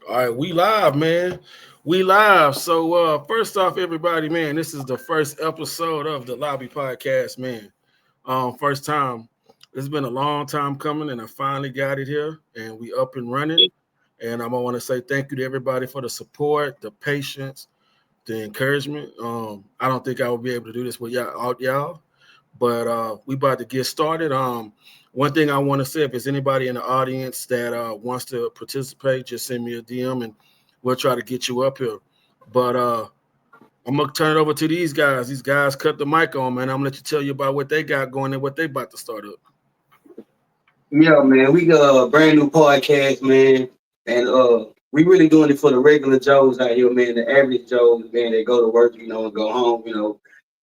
All right, we live, man. We live. So first off, everybody, man, this is the first episode of the Lobby Podcast, man. First time. It's been a long time coming, and I finally got it here, and we up and running. And I want to say thank you to everybody for the support, the patience, the encouragement. I don't think I would be able to do this with y'all, but we about to get started. One thing I want to say, if there's anybody in the audience that wants to participate, just send me a DM and we'll try to get you up here. But I'm gonna turn it over to these guys. These guys cut the mic on, man. I'm gonna let you tell you about what they got going and what they about to start up. Yeah, man, we got a brand new podcast, man, and we really doing it for the regular Joes out here, man. The average Joes, man, they go to work, and go home,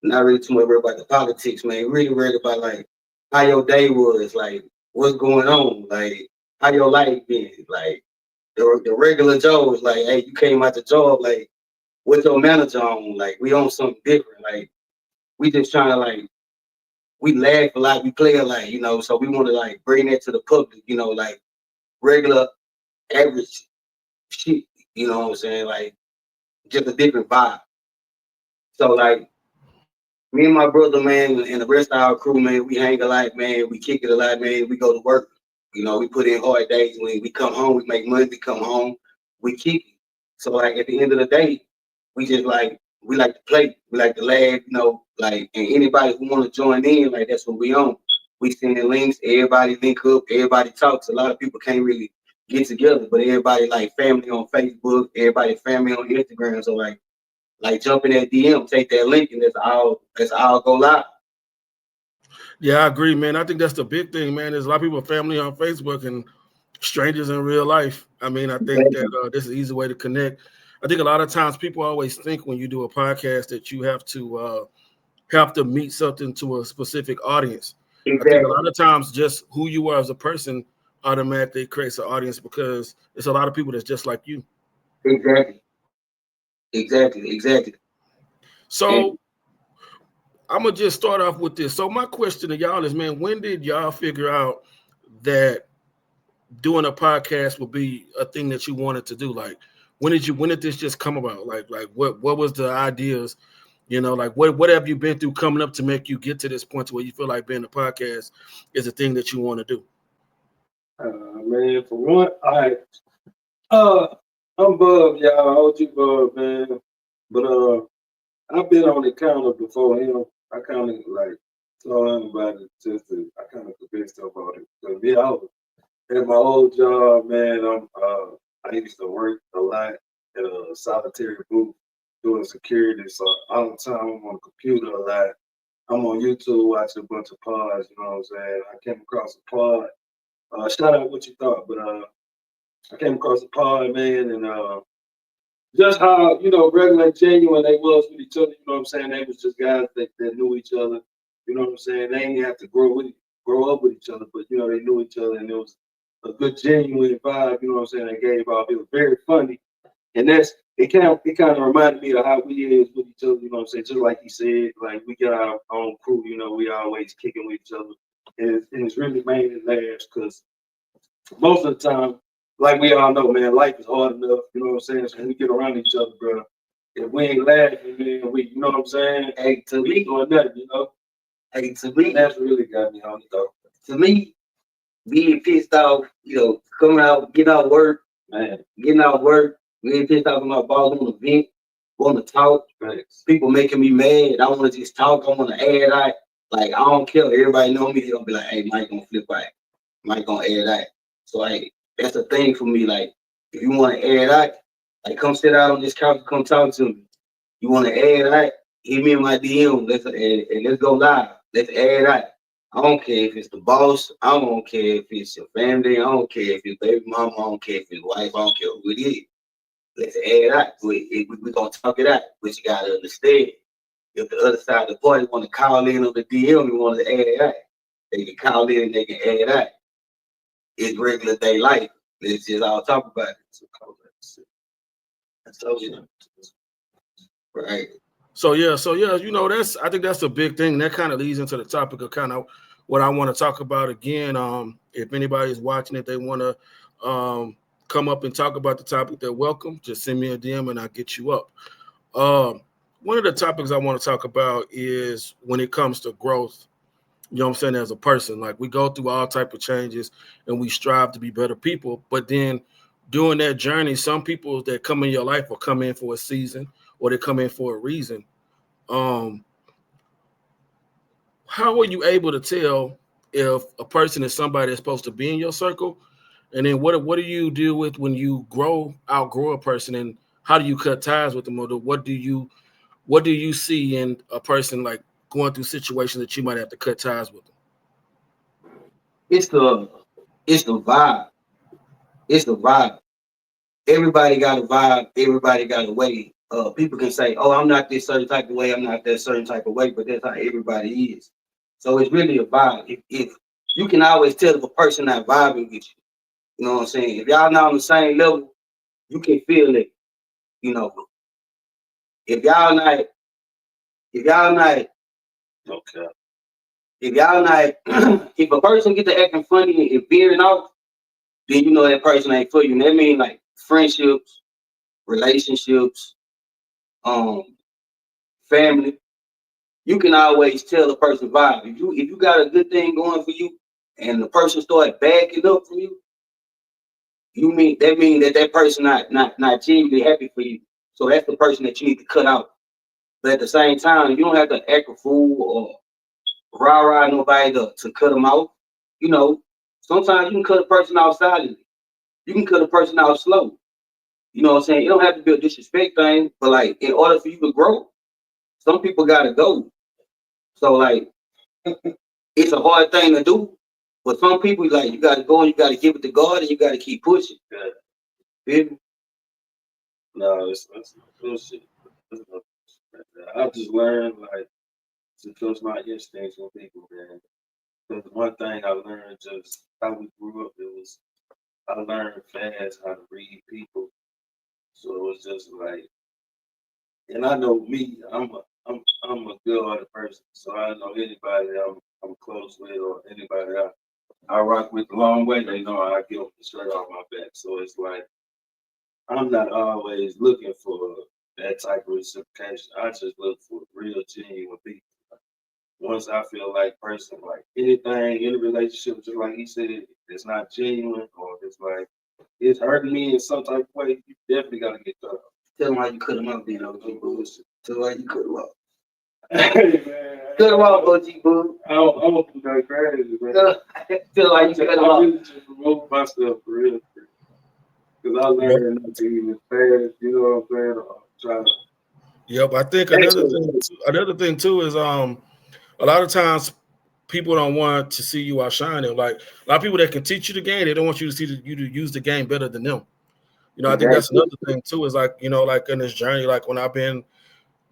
not really too much worried about the politics, man. Really worried about like how your day was, like what's going on, like how your life been, like the regular Joes, like hey, you came out the job, like what's your manager on, like we on something different, like we just trying to like we laugh a lot, we play a lot, so we want to like bring that to the public, like regular average shit, you know what I'm saying? Like just a different vibe. So like me and my brother, man, and the rest of our crew, man, we hang a lot, man, we kick it a lot, man, we go to work. We put in hard days. When we come home, we make money, we come home, we kick it. So like at the end of the day, we just like we like to play, we like to laugh, like and anybody who wanna join in, like that's what we on. We send the links, everybody link up, everybody talks. A lot of people can't really get together, but everybody like family on Facebook, everybody family on Instagram. So like jump in that DM, take that link, and that's all go live. Yeah, I agree, man. I think that's the big thing, man. There's a lot of people family on Facebook and strangers in real life. I mean, I think that this is an easy way to connect. I think a lot of times people always think when you do a podcast that you have to meet something to a specific audience. I think a lot of times just who you are as a person automatically creates an audience because it's a lot of people that's just like you. Exactly. So I'm gonna just start off with this. So my question to y'all is, man, when did y'all figure out that doing a podcast would be a thing that you wanted to do? Like, when did this just come about? Like what was the ideas? Like what have you been through coming up to make you get to this point to where you feel like being a podcast is a thing that you want to do? Man, for one, I'm Bub, y'all. OG Bub, man. But I've been on the counter before him. I kind of like told him about it I kind of convinced him about it. So yeah, I was at my old job, man. I used to work a lot at a solitary booth doing security. So all the time I'm on the computer a lot. I'm on YouTube watching a bunch of pods, you know what I'm saying? I came across a pod. Shout out what you thought, but I came across a pod, man, and just how, regular and genuine they was with each other, you know what I'm saying? They was just guys that knew each other, you know what I'm saying? They didn't have to grow up with each other, but, they knew each other, and it was a good, genuine vibe, you know what I'm saying? They gave off. It was very funny, and it kind of reminded me of how we is with each other, you know what I'm saying? Just like he said, like, we got our own crew, we always kicking with each other, and it's really made it last, because most of the time, like we all know, man, life is hard enough, you know what I'm saying? So when we get around each other, bro, if we ain't laughing, man, you know what I'm saying? Hey, to we me, doing nothing, Hey, to me, that's really got me on it, though. To me, being pissed off, coming out, getting out work, being pissed off with my boss on the vent, want to talk. Thanks. People making me mad. I want to just talk. I want to add out. Like, I don't care. Everybody know me. They gonna be like, hey, Mike gonna flip out. Mike gonna add out. So, like, that's the thing for me. Like, if you want to add out, like, come sit out on this couch and come talk to me. You want to add out, hit me in my DM. Let's go live. Let's add out. I don't care if it's the boss. I don't care if it's your family. I don't care if it's baby mama. I don't care if it's wife. I don't care who it is. Let's add out. We're going to talk it out. But you got to understand, if the other side of the party want to call in on the DM and want to add out, they can call in and they can add out. It's regular day life. Let's just all talk about it. So, right. So yeah, I think that's a big thing. That kind of leads into the topic of kind of what I want to talk about again. If anybody's watching it, they want to come up and talk about the topic, they're welcome. Just send me a DM and I'll get you up. One of the topics I want to talk about is when it comes to growth, you know what I'm saying, as a person. Like, we go through all type of changes and we strive to be better people. But then during that journey, some people that come in your life will come in for a season or they come in for a reason. How are you able to tell if a person is somebody that's supposed to be in your circle? And then what do you deal with when you outgrow a person, and how do you cut ties with them? Or what do you see in a person like going through situations that you might have to cut ties with them? It's the vibe. It's the vibe. Everybody got a vibe. Everybody got a way. People can say, "Oh, I'm not this certain type of way. I'm not that certain type of way," but that's how everybody is. So it's really a vibe. If you can always tell if a person not vibing with you, you know what I'm saying. If y'all not on the same level, you can feel it. You know, if y'all not, Okay. if y'all not, if a person get to acting funny and veering off, then you know that person ain't for you. And that means like friendships, relationships, family. You can always tell the person vibe. If you got a good thing going for you, and the person start backing up from you, mean that person not genuinely happy for you. So that's the person that you need to cut out. But at the same time, you don't have to act a fool or rah nobody to cut them out. You know, sometimes you can cut a person out silently. You can cut a person out slow. You know what I'm saying? It don't have to be a disrespect thing, but like in order for you to grow, some people gotta go. So like it's a hard thing to do, but some people like you gotta go and you gotta give it to God and you gotta keep pushing. Yeah. No, it's bullshit. I just learned like to trust my instincts on people, man. Because one thing I learned just how we grew up, I learned fast how to read people. So it was just like, and I know me, I'm a good-hearted person. So I know anybody I'm close with or anybody I rock with a long way, they know I give them the shirt off my back. So it's like I'm not always looking for that type of reciprocation. I just look for real, genuine people. Once I feel like person, like anything in a relationship, just like he said, it's not genuine or it's like it's hurting me in some type of way, you definitely gotta get cut off. Tell them how you cut them out, then OG Boo. Tell them how you cut them out. Hey, man, cut them out, OG Boo. I don't do that crazy, man. Tell them how you cut them I out. really just promote myself for real. Because I learned not to even fast, you know what I'm saying? Or try to. Yep, I think another thing too is a lot of times people don't want to see you outshining. Like a lot of people that can teach you the game, they don't want you to see you to use the game better than them. You know, I think that's another thing too. Is like, you know, like in this journey, like when I've been,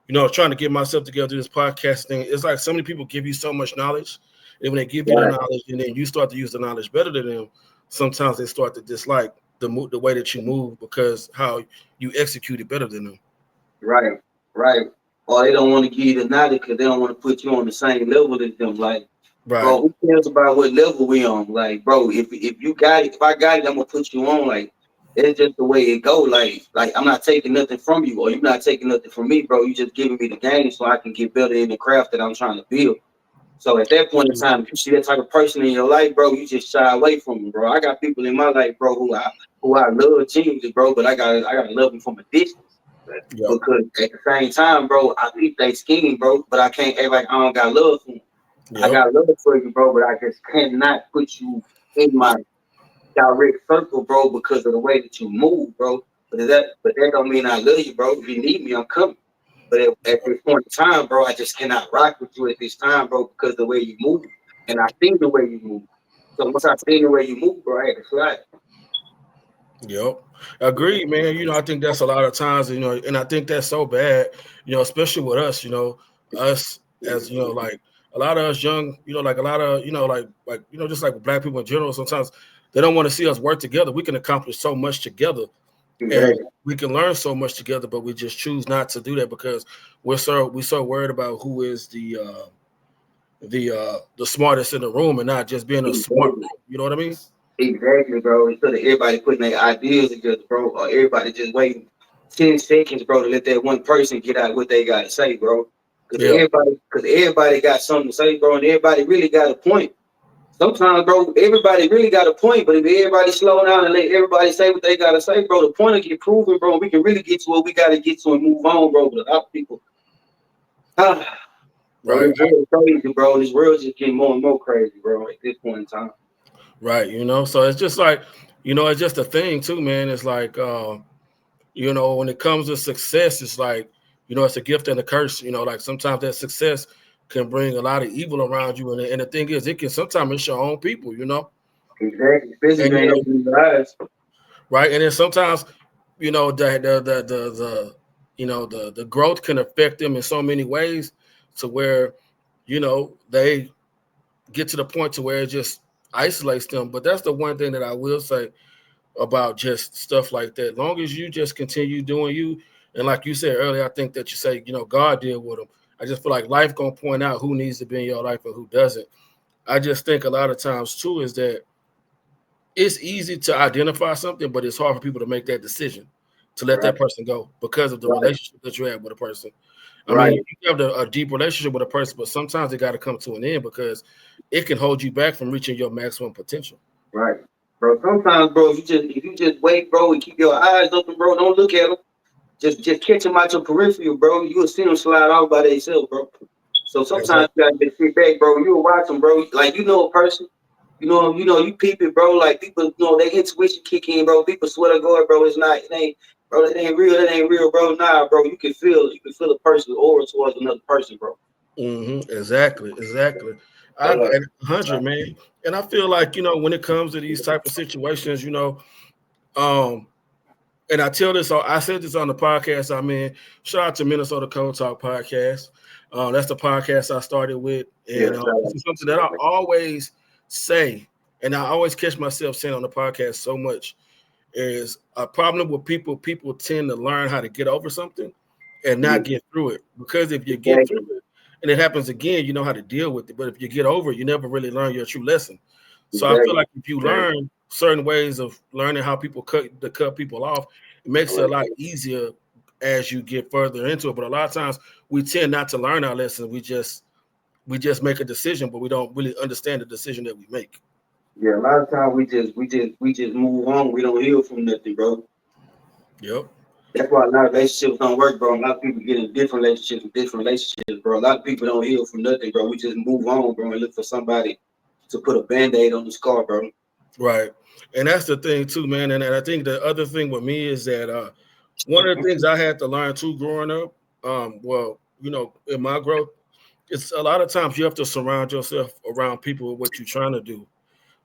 you know, trying to get myself together through this podcast thing, it's like so many people give you so much knowledge, and when they give you the knowledge, and then you start to use the knowledge better than them, sometimes they start to dislike the way that you move because how you execute it better than them. Right. Or they don't want to give you the knowledge because they don't want to put you on the same level as them. Like, bro, who cares about what level we on? Like, bro, if you got it, if I got it, I'm gonna put you on. Like, it's just the way it go. Like I'm not taking nothing from you, or you're not taking nothing from me, bro. You just giving me the game so I can get better in the craft that I'm trying to build. So at that point in time, if you see that type of person in your life, bro, you just shy away from them, bro. I got people in my life, bro, who I love genuinely, bro, but I gotta love them from a distance. Yep. Because at the same time, bro, I think they skinny, bro, but I can't act like I don't got love for them. Yep. I got love for you, bro, but I just cannot put you in my direct circle, bro, because of the way that you move, bro. But that don't mean I love you, bro. If you need me, I'm coming. But at this point in time, bro, I just cannot rock with you at this time, bro, because of the way you move. And I see the way you move. So once I see the way you move, bro, I had to slide. Yep. Agreed, man. You know, I think that's a lot of times, you know, and I think that's so bad, you know, especially with us, you know, us as, you know, like a lot of us young, you know, like a lot of, you know, like, you know, just like black people in general, sometimes they don't want to see us work together. We can accomplish so much together. And we can learn so much together, but we just choose not to do that because we're so worried about who is the smartest in the room and not just being a smart room. You know what I mean? Exactly, bro. Instead of everybody putting their ideas together, bro, or everybody just waiting 10 seconds, bro, to let that one person get out what they got to say, bro. Yeah. Because everybody got something to say, bro, and everybody really got a point. Sometimes, bro, everybody really got a point, but if everybody slow down and let everybody say what they got to say, bro, the point will get proven, bro. We can really get to what we got to get to and move on, bro. But a lot of people, bro, Right. this world is crazy, bro. This world just getting more and more crazy, bro, at this point in time. Right. So it's just like, it's just a thing too, man. It's like, when it comes to success, it's like, it's a gift and a curse. Like sometimes that success can bring a lot of evil around you. And the thing is, it can sometimes it's your own people, Exactly. Especially And, if you ain't opening your eyes. right. And then sometimes, the growth can affect them in so many ways to where, they get to the point to where it just isolates them. But that's the one thing that I will say about just stuff like that. Long as you just continue doing you, and like you said earlier, I think that you say, God deal with them. I just feel like life gonna point out who needs to be in your life and who doesn't. I just think a lot of times too is that it's easy to identify something, but it's hard for people to make that decision to let that person go because of the relationship that you have with a person. I mean, you have a deep relationship with a person, but sometimes it got to come to an end because it can hold you back from reaching your maximum potential. Right. Bro, sometimes, bro, if you just wait, bro, and keep your eyes open, bro, don't look at them. Just catch them out your peripheral, bro. You'll see them slide off by themselves, bro. So sometimes you gotta just sit back, bro. You'll watch them, bro. Like a person, you peep it, bro. Like people, their intuition kick in, bro. People swear to God, bro, it ain't, bro, it ain't real, bro. Nah, bro, you can feel a person's aura towards another person, bro. Exactly. I 100, man. And I feel like, when it comes to these type of situations, and I said this on the podcast I'm in. Shout out to Minnesota Kut Tha Mic Podcast. That's the podcast I started with. And this is something that I always say, and I always catch myself saying on the podcast so much, is a problem with people. People tend to learn how to get over something and not get through it. Because if you get through it and it happens again, you know how to deal with it. But if you get over it, you never really learn your true lesson. So I feel like if you learn certain ways of learning how people cut people off, it makes it a lot easier as you get further into it. But a lot of times we tend not to learn our lessons. We just make a decision, but we don't really understand the decision that we make. Yeah, a lot of times we just move on. We don't heal from nothing, bro. Yep. That's why a lot of relationships don't work, bro. A lot of people get in different relationships, bro. A lot of people don't heal from nothing, bro. We just move on, bro, and look for somebody to put a Band-Aid on the scar, bro. Right. And that's the thing too, man. And I think the other thing with me is that one of the things I had to learn too growing up, in my growth, it's a lot of times you have to surround yourself around people with what you're trying to do.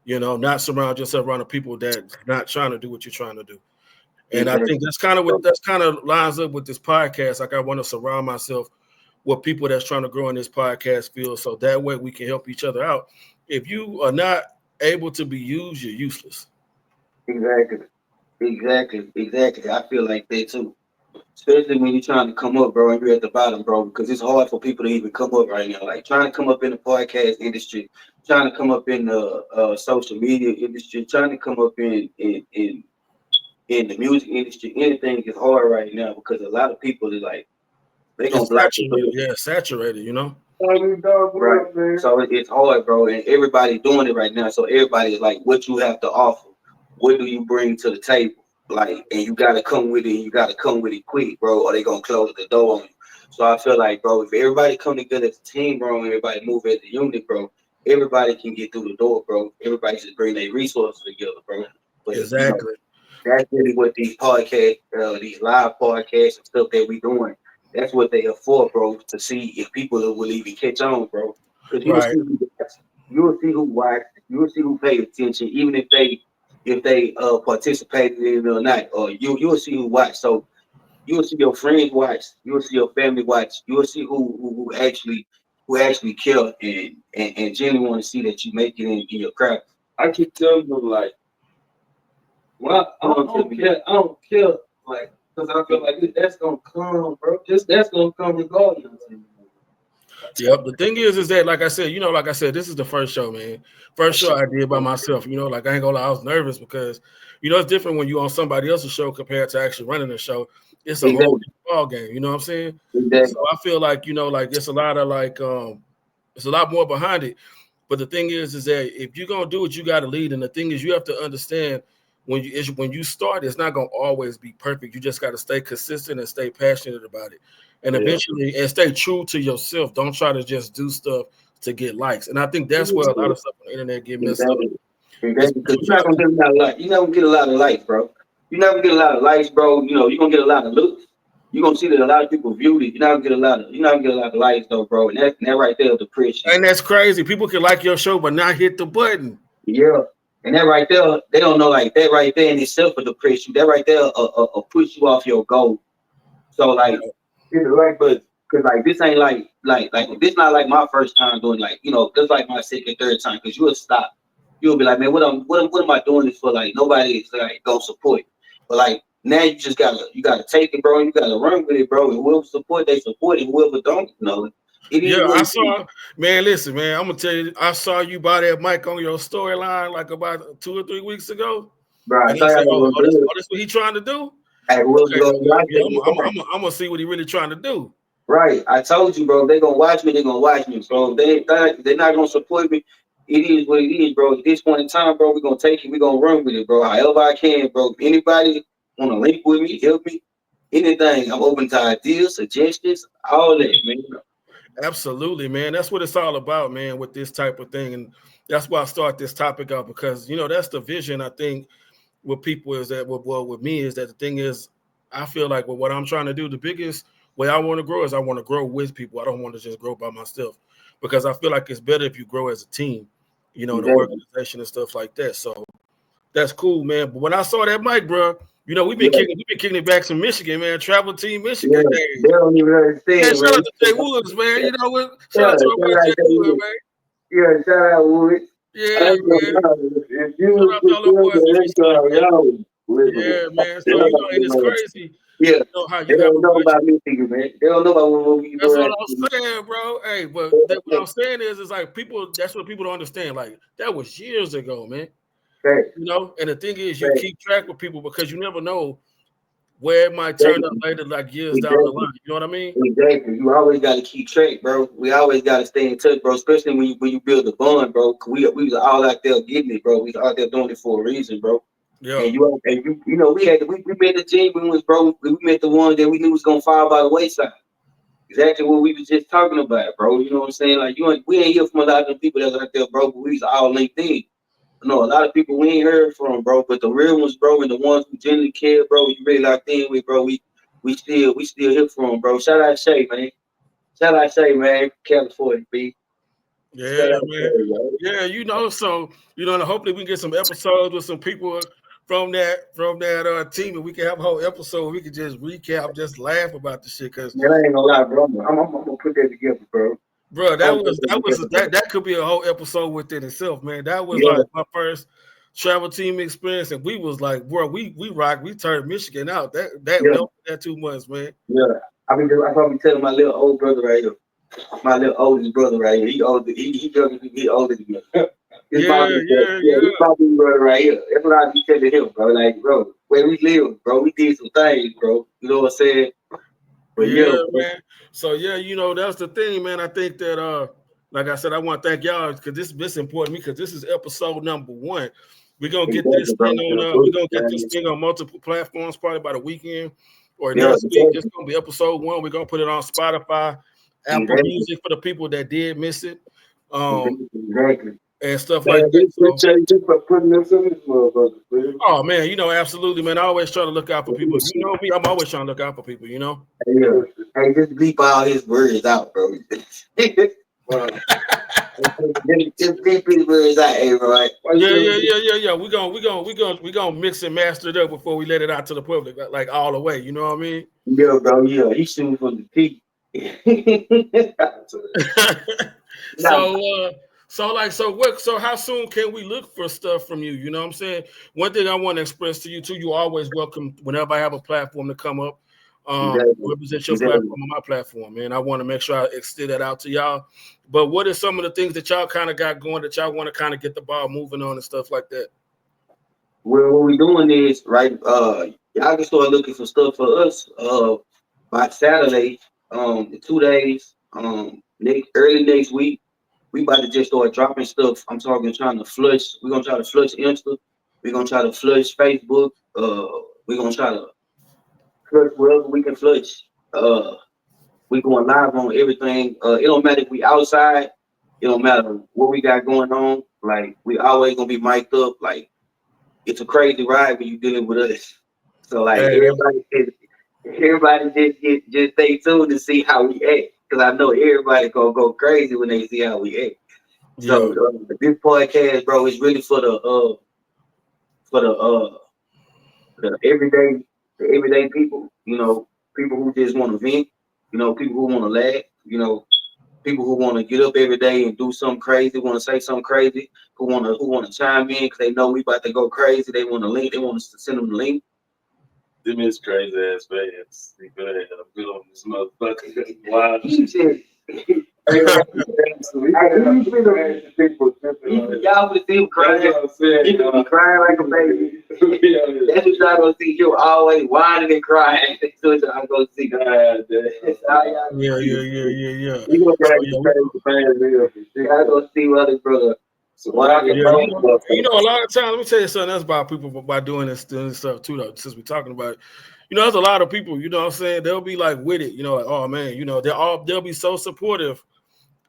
Not surround yourself around the people that's not trying to do what you're trying to do. And I think that's kind of lines up with this podcast. Like I want to surround myself with people that's trying to grow in this podcast field, so that way we can help each other out. If you are not able to be used, you're useless. Exactly. I feel like that too. Especially when you're trying to come up, bro, and you're at the bottom, bro, because it's hard for people to even come up right now. Like trying to come up in the podcast industry, trying to come up in the social media industry, trying to come up in the music industry, anything is hard right now because a lot of people are like they gonna block Saturated. Yeah, saturated. Right. So it's hard, bro, and everybody's doing it right now. So everybody's like, what you have to offer, what do you bring to the table? Like, and you gotta come with it, and you gotta come with it quick, bro, or they gonna close the door on you. So I feel like, bro, if everybody come together as a team, bro, and everybody move as a unit, bro, everybody can get through the door, bro. Everybody just bring their resources together, bro. But Exactly. that's really what these podcasts, these live podcasts and stuff that we doing. That's what they are for, bro. To see if people will even catch on, bro. Because you'll see who watch, you'll see who pay attention, even if they participated in it or not. Or you'll see who watch. So you'll see your friends watch, you'll see your family watch, you'll see who actually care and genuinely want to see that you make it in your craft. I keep telling them like, well, I don't care, like, because I feel like that's gonna come, bro. That's gonna come regardless. Yep. The thing is that, like I said, this is the first show, man. First show I did by myself. Like I ain't gonna lie, I was nervous because, it's different when you on somebody else's show compared to actually running the show. It's a whole different ball game. You know what I'm saying? Exactly. So I feel like, like it's a lot of it's a lot more behind it. But the thing is that if you're gonna do it, you got to lead. And the thing is, you have to understand when you start, it's not gonna always be perfect. You just got to stay consistent and stay passionate about it. And eventually, and stay true to yourself. Don't try to just do stuff to get likes. And I think that's where a lot of stuff on the internet get messed up. Because you're not gonna get a lot of likes. You're not gonna get a lot of likes, bro. You're not gonna get a lot of likes, bro. You're gonna get a lot of looks. You're gonna see that a lot of people viewed it. You're not gonna get a lot of likes though, bro. And that right there is depression. And that's crazy. People can like your show but not hit the button. Yeah. And that right there, they don't know, like that right there in itself will depress you. That right there push you off your goal. So like it's right, but because like this ain't like this not like my first time doing just like my second, third time, because you'll stop. You'll be like, man, what am I doing this for? Like nobody is like gonna support. But like now you just gotta take it, bro. You gotta run with it, bro. And whoever support, they support, and whoever don't, I saw, man. Listen, man, I'm gonna tell you, I saw you buy that mic on your storyline like about 2 or 3 weeks ago. Bro, and I said, that's what he trying to do. Hey, I'm gonna see what he really trying to do. Right, I told you, bro. They gonna watch me. They gonna watch me, bro. They're not gonna support me. It is what it is, bro. At this point in time, bro, we're gonna take it. We're gonna run with it, bro. However I can, bro. If anybody want to link with me, help me, anything, I'm open to ideas, suggestions, all that, man. Absolutely, man. That's what it's all about, man, with this type of thing. And that's why I start this topic out, because, that's the vision, I think, with people is that, with me is that the thing is, I feel like what I'm trying to do, the biggest way I want to grow is I want to grow with people. I don't want to just grow by myself, because I feel like it's better if you grow as a team, the organization and stuff like that. So that's cool, man. But when I saw that mic, bro, we've been kicking it back from Michigan, man. Travel Team Michigan. Yeah, they don't even understand. Man, shout out to Jay Woods, man. Shout out to my boy Jay Woods, man. Yeah, shout out Woods. Yeah, man. Shout out to all the boys. Yeah, man. So and it's crazy. Yeah, how they don't know about Michigan, man. They don't know about what we. That's what I'm saying, bro. Hey, but what I'm saying is like people. That's what people don't understand. Like that was years ago, man. Right. And the thing is, you keep track with people because you never know where it might turn up later, like years down the line. You know what I mean? Exactly. You always got to keep track, bro. We always got to stay in touch, bro. Especially when you build a bond, bro. We was all out there getting it, bro. We was out there doing it for a reason, bro. Yeah. And you we met the genuine ones, bro. We met the ones that we knew was gonna fall by the wayside. Exactly what we was just talking about, bro. You know what I'm saying? Like we ain't hear from a lot of the people that's out there, bro. But we was all linked in. A lot of people we ain't heard from, bro. But the real ones, bro, and the ones who genuinely care, bro, you really locked in with, bro. We still hear from, bro. Shout out Shay, man. Shout out Shay, man. California, B. Yeah, man. Yeah, so hopefully we can get some episodes with some people from that team, and we can have a whole episode. We can just recap, just laugh about the shit. Cause I ain't gonna lie, bro. I'm gonna put that together, bro. Bro, that could be a whole episode within itself, man. That was like my first travel team experience, and we was like, bro, we rocked. We turned Michigan out. That 2 months, man. Yeah, I probably telling my little old brother right here, my little oldest brother right here. He older. He older than me. His probably brother right here. That's what I be telling him, bro. Like, bro, where we live, bro, we did some things, bro. You know what I'm saying? But man. So that's the thing, man. I think that like I said, I want to thank y'all because this is important to me because this is episode number 1. We're gonna get this thing on multiple platforms probably by the weekend or next week. It's gonna be episode 1. We're gonna put it on Spotify, Apple Music for the people that did miss it. Exactly. And stuff like that. Oh man, absolutely, man. I always try to look out for people. You know me, I'm always trying to look out for people, Hey, just bleep all his words out, bro. Just bleep his words out, hey, bro. Yeah. We gonna mix and master it up before we let it out to the public, like all the way. You know what I mean? Yeah, bro. Yeah, he's shooting from the peak. So how soon can we look for stuff from you? You know what I'm saying? One thing I want to express to you too, you always welcome whenever I have a platform to come up represent your platform on my platform, man. I want to make sure I extend that out to y'all. But what are some of the things that y'all kind of got going that y'all want to kind of get the ball moving on and stuff like that? Well, what we're doing is, right, y'all can start looking for stuff for us by Saturday, 2 days, early next week. We about to just start dropping stuff. I'm talking trying to flush. We're going to try to flush Insta. We're going to try to flush Facebook. We're going to try to flush wherever we can flush. We going live on everything. It don't matter if we outside. It don't matter what we got going on. Like, we always going to be mic'd up. Like, it's a crazy ride when you dealing with us. So like everybody just stay tuned to see how we act, because I know everybody gonna go crazy when they see how we act. Yeah. So this podcast, bro, is really for the everyday people. You know, people who just want to vent. You know, people who want to laugh. You know, people who want to get up every day and do something crazy, want to say something crazy, who want to chime in because they know we about to go crazy. They want to link. They want us to send them the link. Them is crazy ass fans. I'm good on this motherfucker. Wow. Y'all would see him crying. He would be crying like a baby. That's what y'all gonna see. He'll always whining and crying. That's what y'all gonna see. Yeah. You gonna go see other brother. So you know, a lot of times, let me tell you something else about people by doing this stuff too, though, since we're talking about it. You know, there's a lot of people, you know what I'm saying, they'll be like with it, you know, like, oh man, you know, they'll be so supportive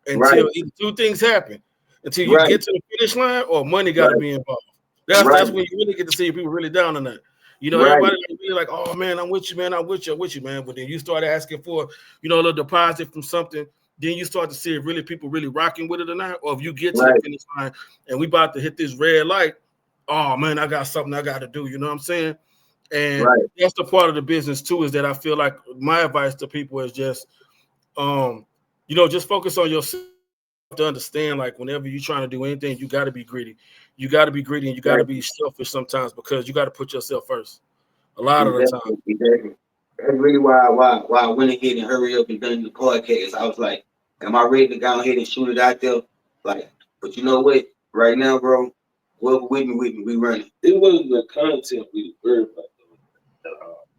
until either two things happen. Until you get to the finish line or money gotta be involved. That's when you really get to see people really down on that. You know, everybody really like, oh man, I'm with you, man, I'm with you, man. But then you start asking for, you know, a little deposit from something. Then you start to see if really people really rocking with it or not. Or if you get to the finish line and we about to hit this red light, oh man, I got something I got to do. You know what I'm saying? And that's the part of the business too, is that I feel like my advice to people is just, you know, just focus on yourself to understand, like whenever you're trying to do anything, you got to be greedy. You got to be greedy and you got to be selfish sometimes because you got to put yourself first. A lot of the time. Exactly. That's really why I went ahead and hurry up and done the podcast. I was like, am I ready to go ahead and shoot it out there? Like, but you know what? Right now, bro, whoever with me, we running. It wasn't the content we were worried about.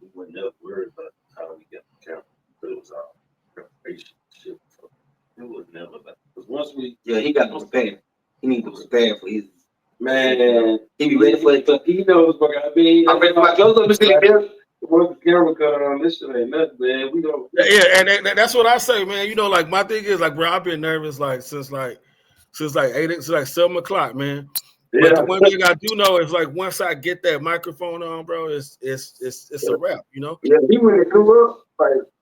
We were never worried about how we got the camera. But it was all preparation shit. So it was never about. Because once we he got to prepare. He needs to prepare for his man. He be ready for it. He knows what I mean. I'm ready for my clothes on the once the camera cut on, this shit ain't nothing, man. We don't. Yeah, and that's what I say, man. You know, like my thing is, like, bro, I've been nervous like since 8, since 7 o'clock, man. Yeah. But the one thing I do know is, like, once I get that microphone on, bro, it's a wrap, you know. Yeah, he went and threw up,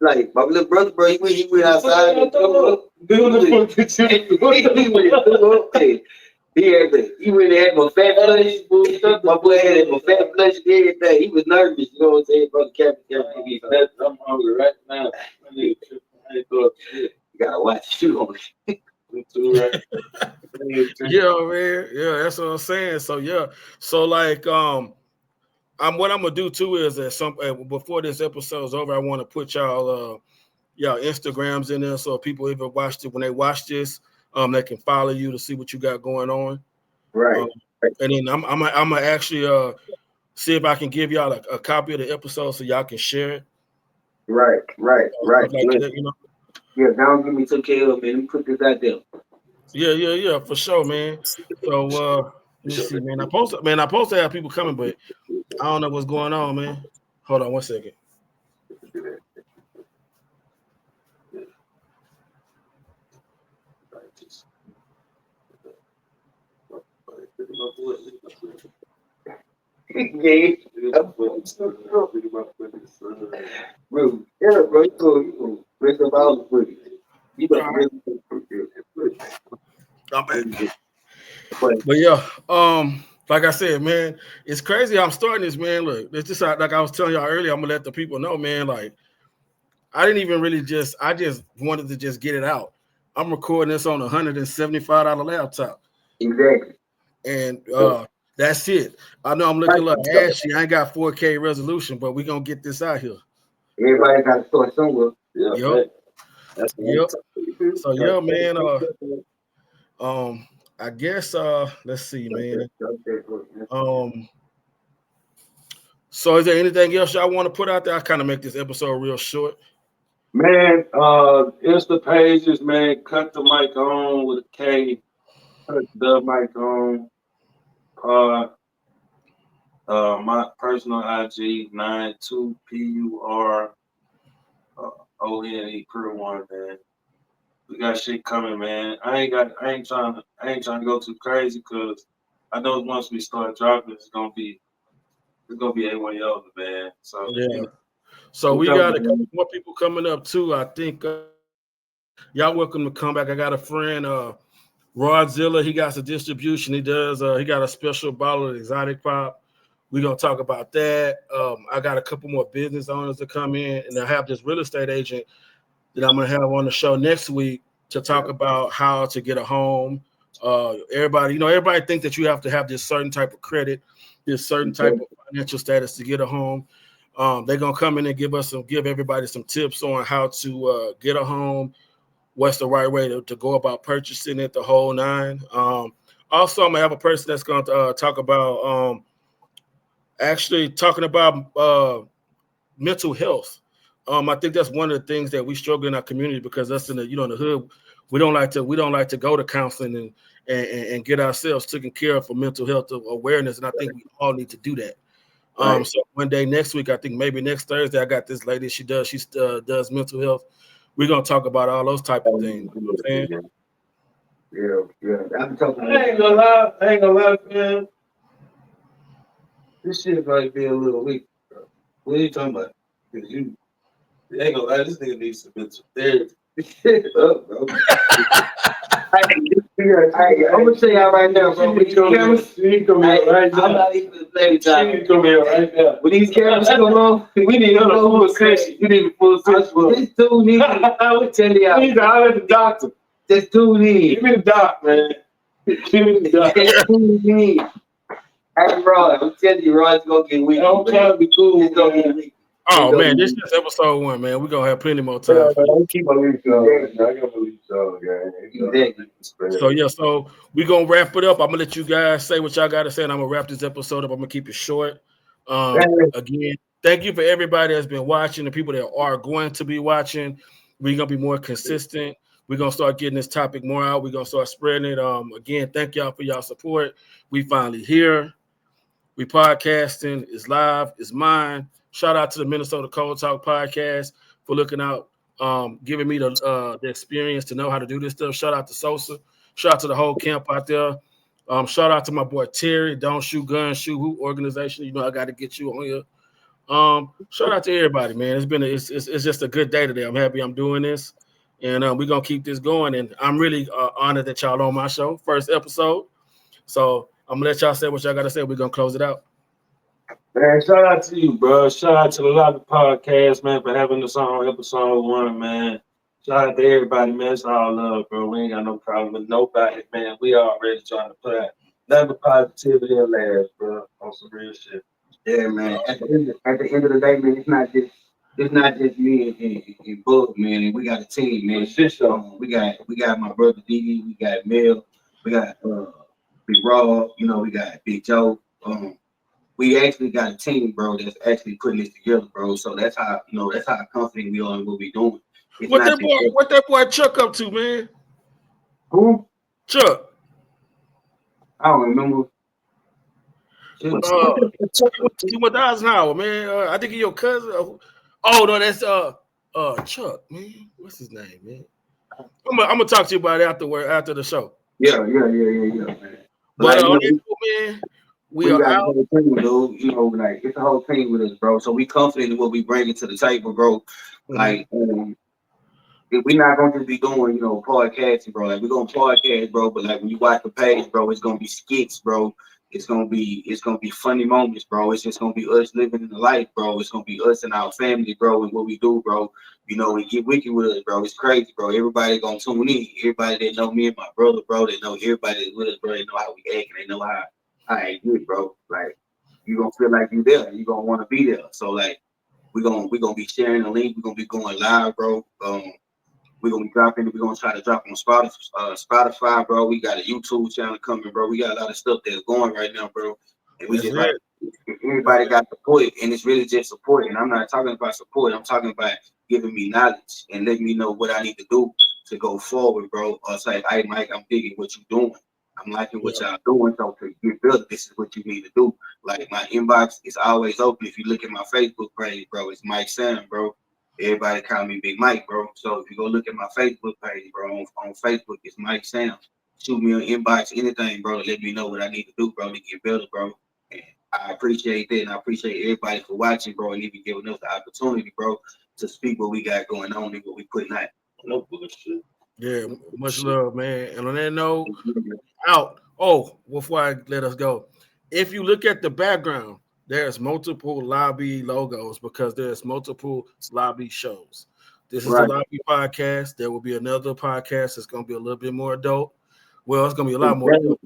like my little brother, bro. He went outside and threw up. He went and had my fat flush. My boy had my fat flush and everything. He was nervous, you know what I'm saying? Brother Captain, I'm hungry right now. You gotta watch you on it. Yeah, man. Yeah, that's what I'm saying. So so like what I'm gonna do too is that before this episode's over, I want to put y'all Instagrams in there so people even watched it when they watch this. They can follow you to see what you got going on. Right. And then I'm gonna actually see if I can give y'all a copy of the episode so y'all can share it. Right. Like that, you know? Yeah, now give me some care of, man. Let me put this out there. Yeah, for sure, man. So let me see, man. I'm supposed to have people coming, but I don't know what's going on, man. Hold on 1 second. Bro, you break up all the footage. You got But yeah, like I said, man, it's crazy. I'm starting this, man. Look, it's just like I was telling y'all earlier. I'm gonna let the people know, man. Like, I didn't even really I just wanted to just get it out. I'm recording this on a $175 laptop. Exactly. And that's it. I know I'm looking like ashy. I ain't got 4K resolution, but we're gonna get this out here. Everybody got to start somewhere. Yeah, Yep. that's Yep. what So yeah, man. I guess let's see, man. So is there anything else y'all want to put out there? I kind of make this episode real short. Man, Insta pages, man, Cut the Mic On with a K, Cut the Mic On, my personal IG 92PURONE per one, man. We got shit coming, man. I ain't trying to go too crazy because I know once we start dropping, it's gonna be A1 Yoga, man. So Yeah. So we got a couple more people coming up too. I think y'all welcome to come back. I got a friend, Rodzilla. He got some distribution. He got a special bottle of exotic pop. We're gonna talk about that. I got a couple more business owners to come in, and I have this real estate agent that I'm gonna have on the show next week to talk about how to get a home. Everybody thinks that you have to have this certain type of credit, this certain type of financial status to get a home. They're gonna come in and give everybody some tips on how to get a home, what's the right way to go about purchasing it, the whole nine. Also, I'm gonna have a person that's gonna talk about talking about mental health. I think that's one of the things that we struggle in our community because us in the the hood, we don't like to go to counseling and get ourselves taken care of for mental health awareness, and I think we all need to do that. So one day next week, I think maybe next Thursday, I got this lady. She does mental health. We're gonna talk about all those type of things. You know what I'm saying? Yeah. I ain't gonna lie, man. This shit might be a little weak, bro. What are you talking about? Because you ain't gonna lie, this nigga needs some mental therapy. shit up, bro. I'm gonna tell y'all right now, bro. When these cameras, I'm not even gonna play with y'all. She come here right now. When these cameras come on, we need a full session. You need a full session. This dude needs. I would tell y'all. You need to holler at the doctor. This dude needs. Give me the doc, man. Give me the doc. This dude needs. Hey, Rod, I'm telling you, Rod's gonna get weak. I'm trying to be cool. It's gonna get weak. Oh man, this is episode 1, man. We're gonna have plenty more time. I keep my leash on. I got my leash on, guys. So we're gonna wrap it up. I'm gonna let you guys say what y'all gotta say, and I'm gonna wrap this episode up. I'm gonna keep it short. Again, thank you for everybody that's been watching, the people that are going to be watching. We're gonna be more consistent. We're gonna start getting this topic more out. We're gonna start spreading it. Again, thank y'all for y'all support. We finally here. We podcasting. It's live. It's mine. Shout out to the Minnesota Cold Talk Podcast for looking out, giving me the experience to know how to do this stuff. Shout out to Sosa. Shout out to the whole camp out there. Shout out to my boy Terry, Don't Shoot Guns, Shoot Hoop organization. You know I got to get you on here. Shout out to everybody, man. It's just a good day today. I'm happy I'm doing this, and we're gonna keep this going. And I'm really honored that y'all on my show, first episode. So I'm gonna let y'all say what y'all gotta say. We're gonna close it out. Man, shout out to you, bro. Shout out to the Lobby Podcast, man, for having us on episode 1, man. Shout out to everybody, man. It's all love, bro. We ain't got no problem with nobody, man. We already trying to put out nothing positivity and laughs, bro, on some real shit. Yeah, man. At the end of the day, man, it's not just me and Book, man. And we got a team, man. We got my brother Didi, we got Mel, we got Big Rob, we got Big Joe. We actually got a team, bro, that's actually putting this together, bro. So that's how confident we are in what we doing. What that boy Chuck up to, man? Who? Chuck. I don't remember. He went to Eisenhower, man. I think he's your cousin. Oh no, that's Chuck, man. What's his name, man? I'm gonna talk to you about it after the show. Yeah, man. But man, we are out. Team, dude. Like it's a whole team with us, bro. So we confident in what we bringing to the table, bro. Mm-hmm. Like, we're not gonna just be doing, podcasting, bro. Like we're gonna podcast, bro. But like when you watch the page, bro, it's gonna be skits, bro. It's gonna be funny moments, bro. It's just gonna be us living in the life, bro. It's gonna be us and our family, bro, and what we do, bro. And get wicked with us, bro. It's crazy, bro. Everybody gonna tune in. Everybody that know me and my brother, bro, they know everybody that's with us, bro. They know how we act and they know how I act good, bro. Like you gonna feel like you there. You gonna want to be there. So like We're gonna be sharing the link. We're gonna be going live, bro. We're gonna be dropping. We're gonna try to drop on Spotify, bro. We got a YouTube channel coming, bro. We got a lot of stuff that's going right now, bro. And we That's just it. like if everybody got support, and it's really just support. And I'm not talking about support. I'm talking about giving me knowledge and letting me know what I need to do to go forward, bro. Or say, hey, Mike, I'm digging what you're doing. I'm liking what y'all doing. So to get built, this is what you need to do. Like my inbox is always open. If you look at my Facebook page, bro, it's Mike Sam, bro. Everybody call me Big Mike, bro. So if you go look at my Facebook page, bro, on Facebook, it's Mike Sam. Shoot me an inbox, anything, bro, to let me know what I need to do, bro, to get better, bro. And I appreciate that, and I appreciate everybody for watching, bro, and even giving us the opportunity, bro, to speak what we got going on and what we putting out. No bullshit. Yeah, much love, man. And on that note, out. Oh, before I let us go, if you look at the background, there's multiple lobby logos because there's multiple lobby shows. This is the Lobby Podcast. There will be another podcast that's going to be a little bit more adult. Well, it's going to be a lot more adult.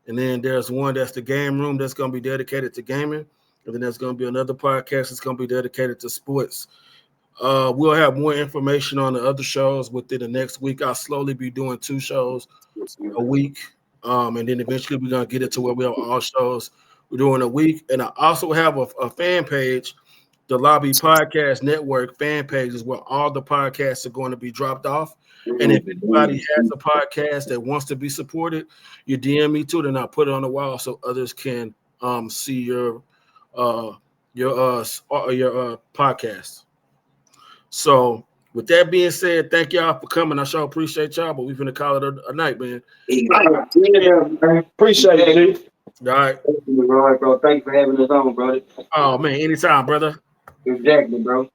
And then there's one that's the game room that's going to be dedicated to gaming. And then there's going to be another podcast that's going to be dedicated to sports. We'll have more information on the other shows within the next week. I'll slowly be doing 2 shows a week. And then eventually we're going to get it to where we have all shows we're doing a week. And I also have a fan page, the Lobby Podcast Network fan page is where all the podcasts are going to be dropped off. And if anybody has a podcast that wants to be supported, you DM me too, then I'll put it on the wall so others can see your podcast. So with that being said, thank y'all for coming. I sure appreciate y'all, but we're going to call it a night, man. Yeah, man. Appreciate it, G. All right. Bro. Thanks for having us on, brother. Oh, man, anytime, brother. Exactly, bro.